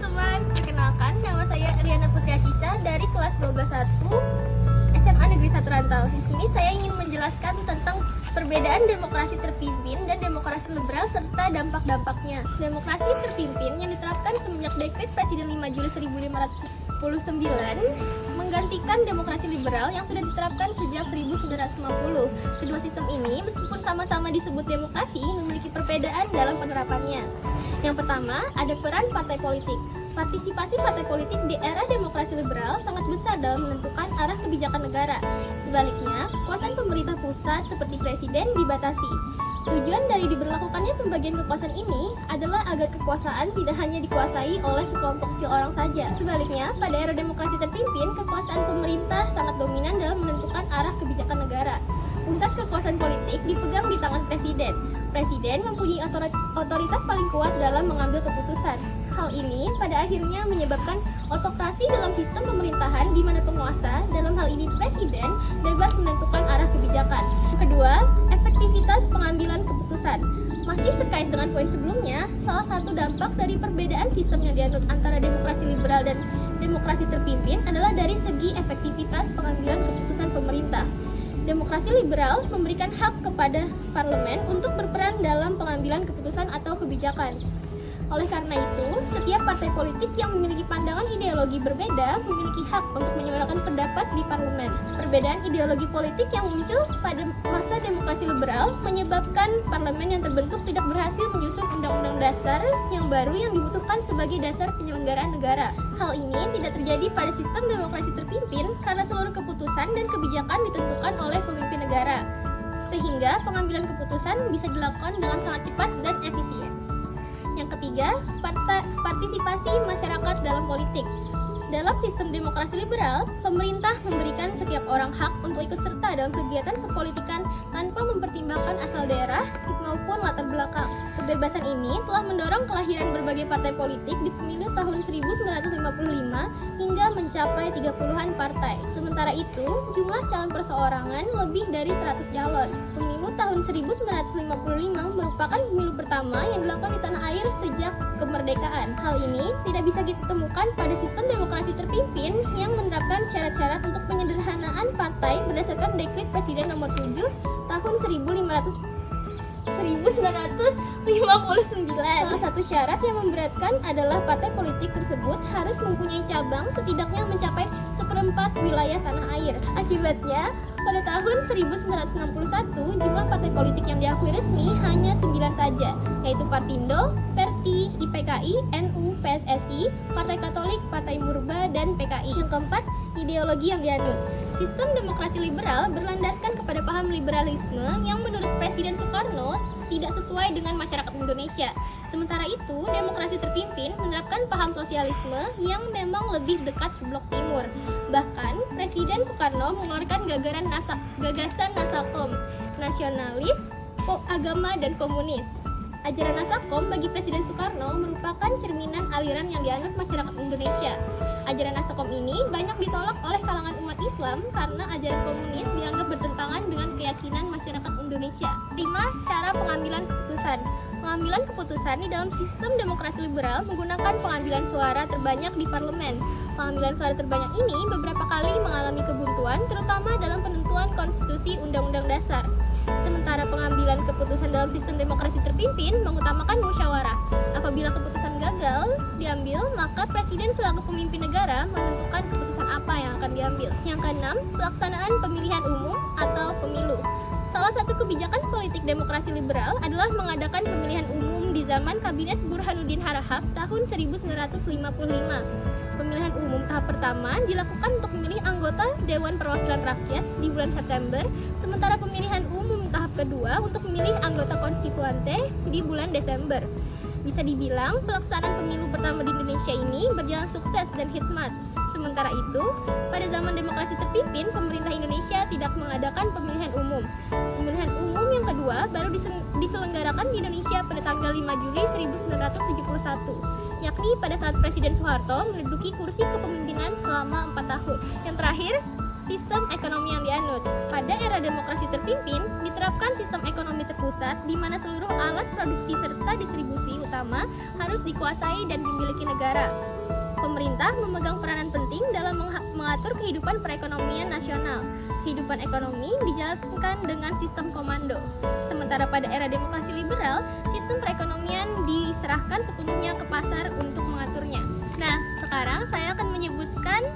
teman-teman, perkenalkan nama saya Eliana Putri Akisa dari kelas 12.1 SMA Negeri 1 Rantau. Di sini saya ingin menjelaskan tentang perbedaan demokrasi terpimpin dan demokrasi liberal serta dampak-dampaknya. Demokrasi terpimpin yang diterapkan semenjak Dekret Presiden 5 Juli 1549 menggantikan demokrasi liberal yang sudah diterapkan sejak 1950. Kedua sistem ini meskipun sama-sama disebut demokrasi memiliki perbedaan dalam penerapannya. Yang pertama, ada peran partai politik. Partisipasi partai politik di era demokrasi liberal sangat besar dalam menentukan arah kebijakan negara. Sebaliknya, kekuasaan pemerintah pusat seperti presiden dibatasi. Tujuan dari diberlakukannya pembagian kekuasaan ini adalah agar kekuasaan tidak hanya dikuasai oleh sekelompok kecil orang saja. Sebaliknya, pada era demokrasi terpimpin, kekuasaan pemerintah sangat dominan dalam menentukan arah kebijakan negara. Pusat kekuasaan politik dipegang di tangan presiden. Presiden mempunyai otoritas paling kuat dalam mengambil keputusan. Hal ini pada akhirnya menyebabkan autokrasi dalam sistem pemerintahan di mana penguasa, dalam hal ini presiden, bebas menentukan arah kebijakan. Kedua, efektivitas pengambilan keputusan. Masih terkait dengan poin sebelumnya, salah satu dampak dari perbedaan sistem yang dianut antara demokrasi liberal dan demokrasi terpimpin adalah dari segi efektivitas pengambilan keputusan pemerintah. Demokrasi liberal memberikan hak kepada parlemen untuk berperan dalam pengambilan keputusan atau kebijakan. Oleh karena itu, setiap partai politik yang memiliki pandangan ideologi berbeda memiliki hak untuk menyuarakan pendapat di parlemen. Perbedaan ideologi politik yang muncul pada masa demokrasi liberal menyebabkan parlemen yang terbentuk tidak berhasil menyusun undang-undang dasar yang baru yang dibutuhkan sebagai dasar penyelenggaraan negara. Hal ini tidak terjadi pada sistem demokrasi terpimpin karena seluruh keputusan dan kebijakan ditentukan oleh pemimpin negara, sehingga pengambilan keputusan bisa dilakukan dengan sangat cepat dan efisien. Yang ketiga, partisipasi masyarakat dalam politik. Dalam sistem demokrasi liberal, pemerintah memberikan setiap orang hak untuk ikut serta dalam kegiatan perpolitikan tanpa mempertimbangkan asal daerah maupun latar belakang. Kebebasan ini telah mendorong kelahiran berbagai partai politik di pemilu tahun 1955 hingga mencapai 30-an partai. Sementara itu, jumlah calon perseorangan lebih dari 100 calon. Pemilu tahun 1955 merupakan pemilu pertama yang dilakukan di tanah air sejak kemerdekaan. Hal ini tidak bisa ditemukan pada sistem demokrasi terpimpin yang menerapkan syarat-syarat untuk penyederhanaan partai berdasarkan Dekret Presiden nomor 7 tahun 1959. Salah satu syarat yang memberatkan adalah partai politik tersebut harus mempunyai cabang setidaknya mencapai 1/4 wilayah tanah air. Akibatnya, pada tahun 1961, jumlah partai politik yang diakui resmi hanya 9 saja, yaitu Partindo, Perti, IPKI, NU, PSSI, Partai Katolik, Partai Murba, dan PKI. Yang keempat, ideologi yang dianut. Sistem demokrasi liberal berlandaskan kepada paham liberalisme yang menurut Presiden Soekarno tidak sesuai dengan masyarakat Indonesia. Sementara itu, demokrasi terpimpin menerapkan paham sosialisme yang memang lebih dekat ke blok timur. Bahkan, Presiden Soekarno mengeluarkan gagasan Nasakom, nasionalis, agama, dan komunis. Ajaran Nasakom bagi Presiden Soekarno merupakan cerminan aliran yang dianut masyarakat Indonesia. Ajaran Nasakom ini banyak ditolak oleh kalangan umat Islam karena ajaran komunis dianggap bertentangan dengan keyakinan masyarakat Indonesia. 5. Cara pengambilan keputusan. Pengambilan keputusan di dalam sistem demokrasi liberal menggunakan pengambilan suara terbanyak di parlemen. Pengambilan suara terbanyak ini beberapa kali mengalami kebuntuan, terutama dalam penentuan konstitusi undang-undang dasar. Sementara pengambilan keputusan dalam sistem demokrasi terpimpin mengutamakan musyawarah. Apabila keputusan gagal diambil, maka presiden selaku pemimpin negara menentukan keputusan apa yang akan diambil. Yang keenam, pelaksanaan pemilihan umum atau pemilu. Salah satu kebijakan politik demokrasi liberal adalah mengadakan pemilihan umum di zaman Kabinet Burhanuddin Harahap tahun 1955. Pemilihan umum tahap pertama dilakukan untuk memilih anggota Dewan Perwakilan Rakyat di bulan September, sementara pemilihan umum tahap kedua untuk memilih anggota konstituante di bulan Desember. Bisa dibilang, pelaksanaan pemilu pertama di Indonesia ini berjalan sukses dan hikmat. Sementara itu, pada zaman demokrasi terpimpin, pemerintah Indonesia tidak mengadakan pemilihan umum. Pemilihan umum yang kedua baru diselenggarakan di Indonesia pada tanggal 5 Juli 1971, yakni pada saat Presiden Soeharto menduduki kursi kepemimpinan selama 4 tahun. Yang terakhir, sistem ekonomi yang dianut. Pada era demokrasi terpimpin, diterapkan sistem ekonomi terpusat di mana seluruh alat produksi serta distribusi utama harus dikuasai dan dimiliki negara. Pemerintah memegang peranan penting dalam mengatur kehidupan perekonomian nasional. Kehidupan ekonomi dijalankan dengan sistem komando. Sementara pada era demokrasi liberal, sistem perekonomian diserahkan sepenuhnya ke pasar untuk mengaturnya. Nah, sekarang saya akan menyebutkan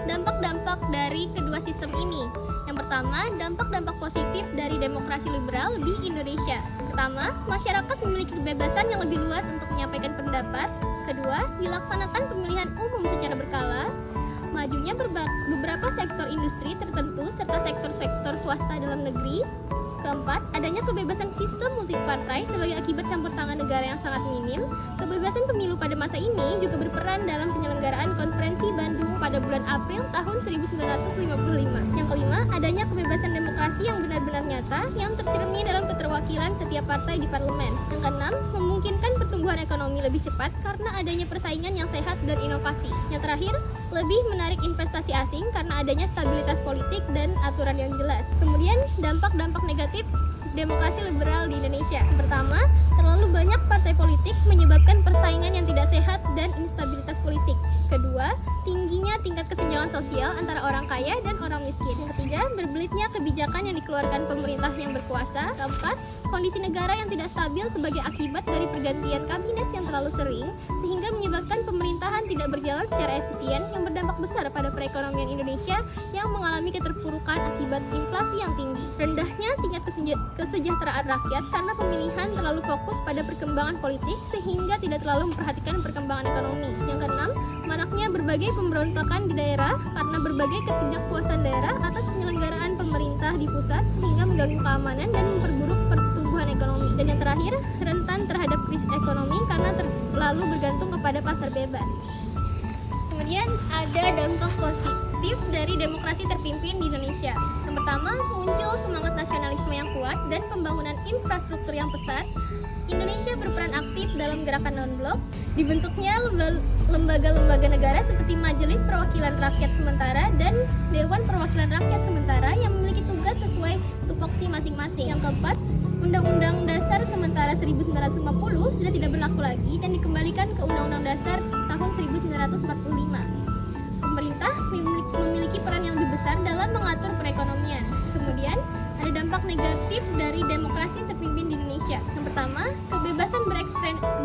dampak-dampak dari kedua sistem ini. Yang pertama, dampak-dampak positif dari demokrasi liberal di Indonesia. Pertama, masyarakat memiliki kebebasan yang lebih luas untuk menyampaikan pendapat. Kedua, dilaksanakan pemilihan umum secara berkala. Majunya beberapa sektor industri tertentu serta sektor-sektor swasta dalam negeri. Keempat, adanya kebebasan sistem multipartai sebagai akibat campur tangan negara yang sangat minim. Kebebasan pemilu pada masa ini juga berperan dalam penyelenggaraan konferensi Bandung pada bulan April tahun 1955. Yang kelima, adanya kebebasan demokrasi yang benar-benar nyata yang tercermin dalam keterwakilan setiap partai di parlemen. Yang keenam, memungkinkan pertumbuhan ekonomi lebih cepat karena adanya persaingan yang sehat dan inovasi. Yang terakhir, lebih menarik investasi asing karena adanya stabilitas politik dan aturan yang jelas. Kemudian, dampak-dampak negatif demokrasi liberal di Indonesia. Pertama, terlalu banyak partai politik menyebabkan persaingan yang tidak sehat dan instabilitas politik. Kedua, tingginya tingkat kesenjangan sosial antara orang kaya dan orang miskin. Yang ketiga, berbelitnya kebijakan yang dikeluarkan pemerintah yang berkuasa. Keempat, kondisi negara yang tidak stabil sebagai akibat dari pergantian kabinet yang terlalu sering, sehingga menyebabkan pemerintahan tidak berjalan secara efisien yang berdampak besar pada perekonomian Indonesia yang mengalami keterpurukan akibat inflasi yang tinggi. Rendahnya tingkat kesejahteraan rakyat karena pemilihan terlalu fokus pada perkembangan politik sehingga tidak terlalu memperhatikan perkembangan ekonomi. Yang keenam, maraknya berbagai pemberontakan di daerah karena berbagai ketidakpuasan daerah atas penyelenggaraan pemerintah di pusat sehingga mengganggu keamanan dan memperburuk pertumbuhan ekonomi. Dan yang terakhir, rentan terhadap krisis ekonomi karena terlalu bergantung kepada pasar bebas. Kemudian ada dampak positif dari demokrasi terpimpin di Indonesia. Yang pertama, muncul semangat nasionalisme yang kuat dan pembangunan infrastruktur yang pesat. Indonesia berperan aktif dalam gerakan non-blok, dibentuknya lembaga-lembaga negara seperti Majelis Perwakilan Rakyat Sementara dan Dewan Perwakilan Rakyat Sementara yang memiliki tugas sesuai tupoksi masing-masing. Yang keempat, Undang-Undang Dasar Sementara 1950 sudah tidak berlaku lagi dan dikembalikan ke Undang-Undang Dasar tahun 1945. Pemerintah memiliki peran yang lebih besar dalam mengatur perekonomian. Kemudian, ada dampak negatif dari demokrasi terpimpin di Indonesia. Yang pertama, kebebasan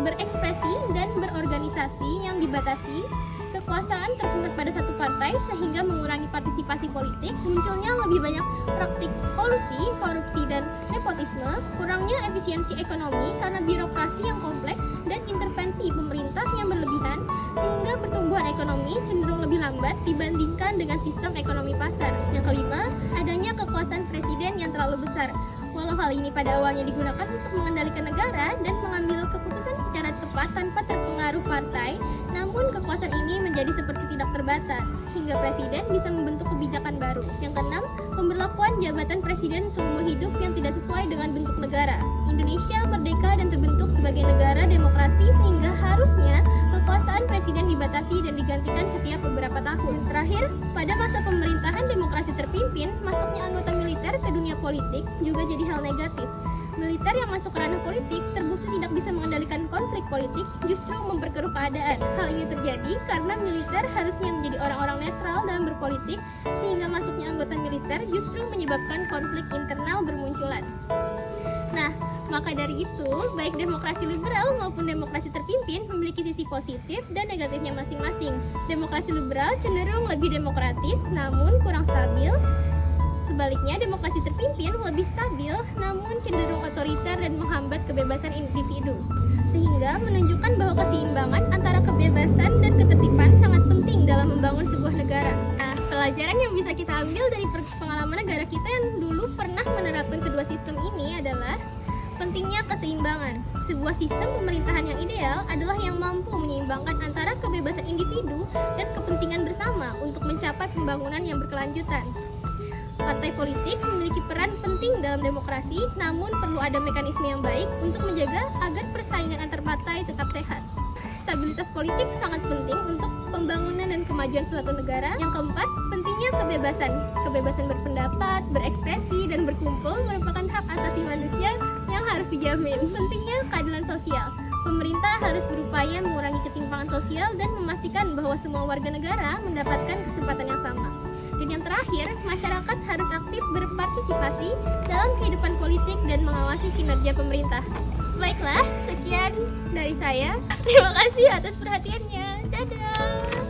berekspresi dan berorganisasi yang dibatasi. Kekuasaan terpusat pada satu partai sehingga mengurangi partisipasi politik, munculnya lebih banyak praktik kolusi, korupsi, dan nepotisme, kurangnya efisiensi ekonomi karena birokrasi yang kompleks dan intervensi pemerintah yang berlebihan, sehingga pertumbuhan ekonomi cenderung lebih lambat dibandingkan dengan sistem ekonomi pasar. Yang kelima, adanya kekuasaan presiden yang terlalu besar. Walau hal ini pada awalnya digunakan untuk mengendalikan negara dan mengambil keputusan secara tepat tanpa terpengaruh partai, namun kekuasaan ini menjadi seperti tidak terbatas, hingga presiden bisa membentuk kebijakan baru. Yang keenam, pemberlakuan jabatan presiden seumur hidup yang tidak sesuai dengan bentuk negara. Indonesia merdeka dan terbentuk sebagai negara demokrasi sehingga harusnya kekuasaan presiden dibatasi dan digantikan setiap beberapa tahun. Terakhir, pada masa pemerintahan demokrasi terpimpin, masuknya anggota militer ke dunia politik juga jadi hal negatif. Militer yang masuk ke ranah politik terbukti tidak bisa mengendalikan konflik politik, justru memperkeruh keadaan. Hal ini terjadi karena militer harusnya menjadi orang-orang netral dalam berpolitik, sehingga masuknya anggota militer justru menyebabkan konflik internal bermunculan. Nah, maka dari itu, baik demokrasi liberal maupun demokrasi terpimpin memiliki sisi positif dan negatifnya masing-masing. Demokrasi liberal cenderung lebih demokratis, namun kurang stabil. Sebaliknya, demokrasi terpimpin lebih stabil, namun cenderung otoriter dan menghambat kebebasan individu. Sehingga menunjukkan bahwa keseimbangan antara kebebasan dan ketertiban sangat penting dalam membangun sebuah negara. Nah, pelajaran yang bisa kita ambil dari pengalaman negara kita yang dulu pernah menerapkan kedua sistem ini adalah pentingnya keseimbangan. Sebuah sistem pemerintahan yang ideal adalah yang mampu menyeimbangkan antara kebebasan individu dan kepentingan bersama untuk mencapai pembangunan yang berkelanjutan. Partai politik memiliki peran penting dalam demokrasi, namun perlu ada mekanisme yang baik untuk menjaga agar persaingan antar partai tetap sehat. Stabilitas politik sangat penting untuk pembangunan dan kemajuan suatu negara. Yang keempat, pentingnya kebebasan. Kebebasan berpendapat, berekspresi, dan berkumpul merupakan hak asasi manusia yang harus dijamin. Pentingnya keadilan sosial. Pemerintah harus berupaya mengurangi ketimpangan sosial dan memastikan bahwa semua warga negara mendapatkan kesempatan yang sama. Dan yang terakhir, masyarakat harus aktif berpartisipasi dalam kehidupan politik dan mengawasi kinerja pemerintah. Baiklah, sekian dari saya. Terima kasih atas perhatiannya. Dadah!